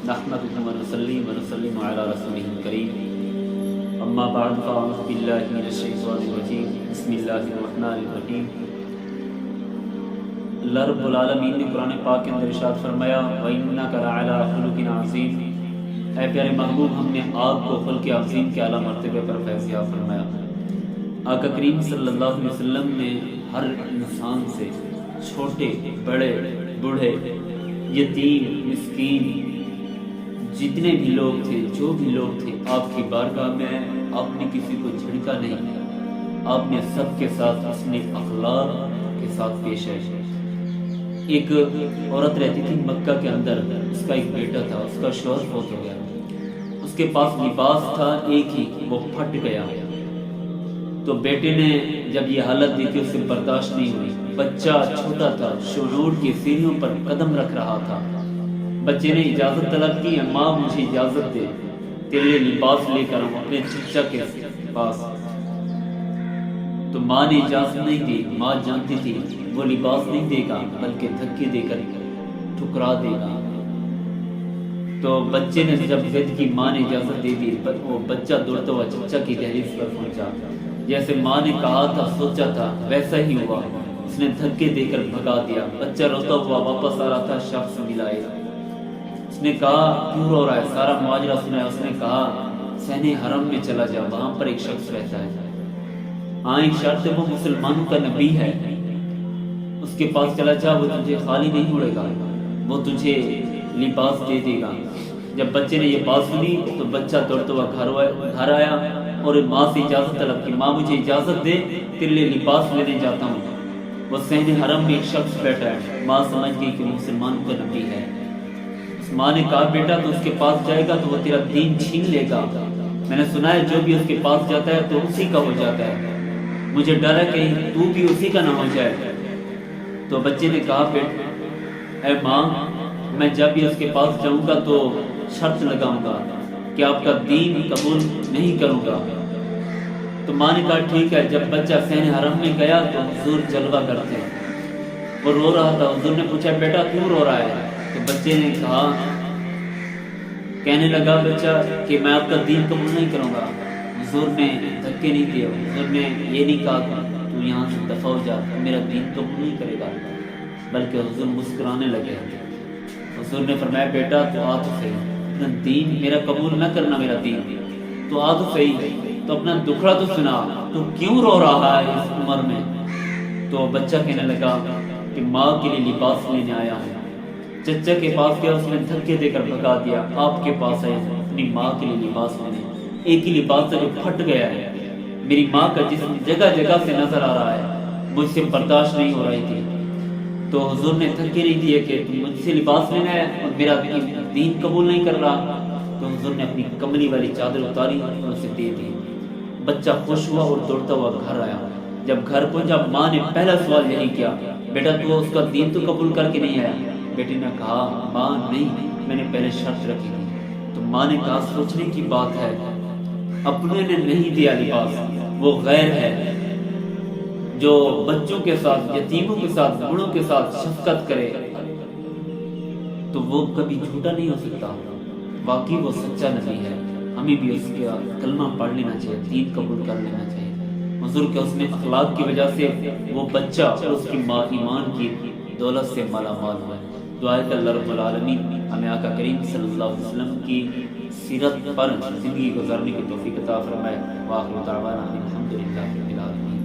نحمدہ ونصلی ونسلم علی رسولہ الکریم اما بعد فاعوذ باللہ من الشیطان الرجیم بسم اللہ الرحمن الرحیم۔ اللہ رب العالمین نے قرآن پاک کے اندر ارشاد فرمایا وَإِنَّكَ لَعَلَىٰ خُلُقٍ عَظِيمٍ، اے پیارے محبوب ہم نے آپ کو خلق عظیم کے اعلیٰ مرتبے پر فیض یاب فرمایا۔ آقا کریم صلی اللہ علیہ وسلم نے ہر انسان سے، چھوٹے بڑے بوڑھے یتیم مسکین جتنے بھی لوگ تھے، جو بھی لوگ تھے، آپ کی بارگاہ میں آپ نے کسی کو جھڑکا نہیں، آپ نے سب کے ساتھ اپنے اخلاق کے ساتھ پیش آئے۔ ایک عورت رہتی تھی مکہ کے اندر، اس کا ایک بیٹا تھا، اس کا شوہر فوت ہو گیا، اس کے پاس لباس تھا ایک ہی، وہ پھٹ گیا۔ تو بیٹے نے جب یہ حالت دیکھی اسے برداشت نہیں ہوئی، بچہ چھوٹا تھا، شعور کی سیڑھیوں پر قدم رکھ رہا تھا۔ بچے نے اجازت طلب کی، ماں مجھے اجازت دے، تیرے لیے لباس لے کر ہم اپنے چچا کے پاس۔ تو ماں نے اجازت نہیں دی، ماں جانتی تھی وہ لباس نہیں دے گا بلکہ دھکے دے کر ٹھکرا دے گا۔ تو بچے نے جب ضد کی، ماں نے اجازت دے دی، وہ بچہ دوڑتا ہوا چچا کی دہلیز پر پہنچا۔ جیسے ماں نے کہا تھا، سوچا تھا، ویسا ہی ہوا، اس نے دھکے دے کر بھگا دیا۔ بچہ روتا ہوا واپس آ رہا تھا، شخص ملائے، اس نے کہا کیوں رو رہا ہے؟ سارا معاجرہ سنا ہے۔ اس نے کہا صحن حرم میں چلا جا، وہاں پر ایک شخص رہتا ہے، ہاں ایک شرط ہے، وہ مسلمانوں کا نبی ہے، اس کے پاس چلا جا، وہ تجھے خالی نہیں اڑے گا، وہ تجھے لباس دے دے گا۔ جب بچے نے یہ بات سنی تو بچہ دوڑتا ہوا گھر آیا اور ماں سے اجازت طلب کی، ماں مجھے اجازت دے، تیرے لیے لباس لینے جاتا ہوں۔ وہ صحن حرم میں ایک شخص بیٹھا ہے، ماں سمجھ گئی کہ مسلمانوں کا نبی ہے۔ ماں نے کہا بیٹا تو اس کے پاس جائے گا تو وہ تیرا دین چھین لے گا، میں نے سنا ہے جو بھی اس کے پاس جاتا ہے تو اسی کا ہو جاتا ہے، مجھے ڈر ہے کہیں تو بھی اسی کا نہ ہو جائے۔ تو بچے نے کہا اے ماں میں جب بھی اس کے پاس جاؤں گا تو شرط لگاؤں گا کہ آپ کا دین قبول نہیں کروں گا۔ تو ماں نے کہا ٹھیک ہے۔ جب بچہ صحن حرم میں گیا تو حضور جلوہ کرتے، وہ رو رہا تھا۔ حضور نے پوچھا بیٹا کیوں رو رہا ہے؟ تو بچے نے کہنے لگا بچہ کہ میں آپ کا دین قبول نہیں کروں گا۔ حضور نے دھکے نہیں دیے، حضور نے یہ نہیں کہا تو یہاں سے دفع ہو جا، میرا دین قبول نہیں کرے گا، بلکہ حضور مسکرانے لگے۔ حضور نے فرمایا بیٹا تو آ تو صحیح، اپنا دین میرا قبول نہ کرنا، میرا دین تو آ تو صحیح، تو اپنا دکھڑا تو سنا، تو کیوں رو رہا ہے اس عمر میں؟ تو بچہ کہنے لگا کہ ماں کے لیے لباس لینے آیا ہوں۔ چچا کے پاس گیا، اس نے دھکے دے کر بھگا دیا، آپ کے پاس آئے اپنی ماں کے لیے لباس لینے۔ ایک ہی لباس ہے جو پھٹ گیا ہے، میری ماں کا جسم جگہ جگہ سے نظر آ رہا ہے، مجھ سے برداشت نہیں ہو رہی تھی۔ تو حضور نے دھکے نہیں دیے کہ مجھ سے لباس لینا ہے اور میرا دین قبول نہیں کر رہا۔ تو حضور نے اپنی کملی والی چادر اتاری اور اسے دے دی۔ بچہ خوش ہوا اور دوڑتا ہوا گھر آیا۔ جب گھر پہنچا ماں نے پہلا سوال یہی کیا، بیٹا تو اس کا دین تو قبول کر کے نہیں آیا؟ بیٹے نے کہا ماں نہیں، میں نے پہلے شرط رکھی تھی۔ تو ماں نے کہا سوچنے کی بات ہے، اپنے نے نہیں دیا لباس، وہ غیر ہے جو بچوں کے ساتھ، یتیموں کے ساتھ، بوڑھوں کے ساتھ شفقت کرے تو وہ کبھی جھوٹا نہیں ہو سکتا، واقعی وہ سچا نبی ہے۔ ہمیں بھی اس کا کلمہ پڑھ لینا چاہیے، دین قبول کر لینا چاہیے۔ حضور کے حسن اخلاق کی وجہ سے وہ بچہ اور اس کی ماں ایمان کی دولت سے مالا مال ہوا۔ دعا ہے کہ اللہ رب العالمین ہمیں آقا کریم صلی اللہ علیہ وسلم کی سیرت پر زندگی گزارنے کی توفیق عطا فرمائے۔ وآخر دعوانا الحمدللہ رب العالمین۔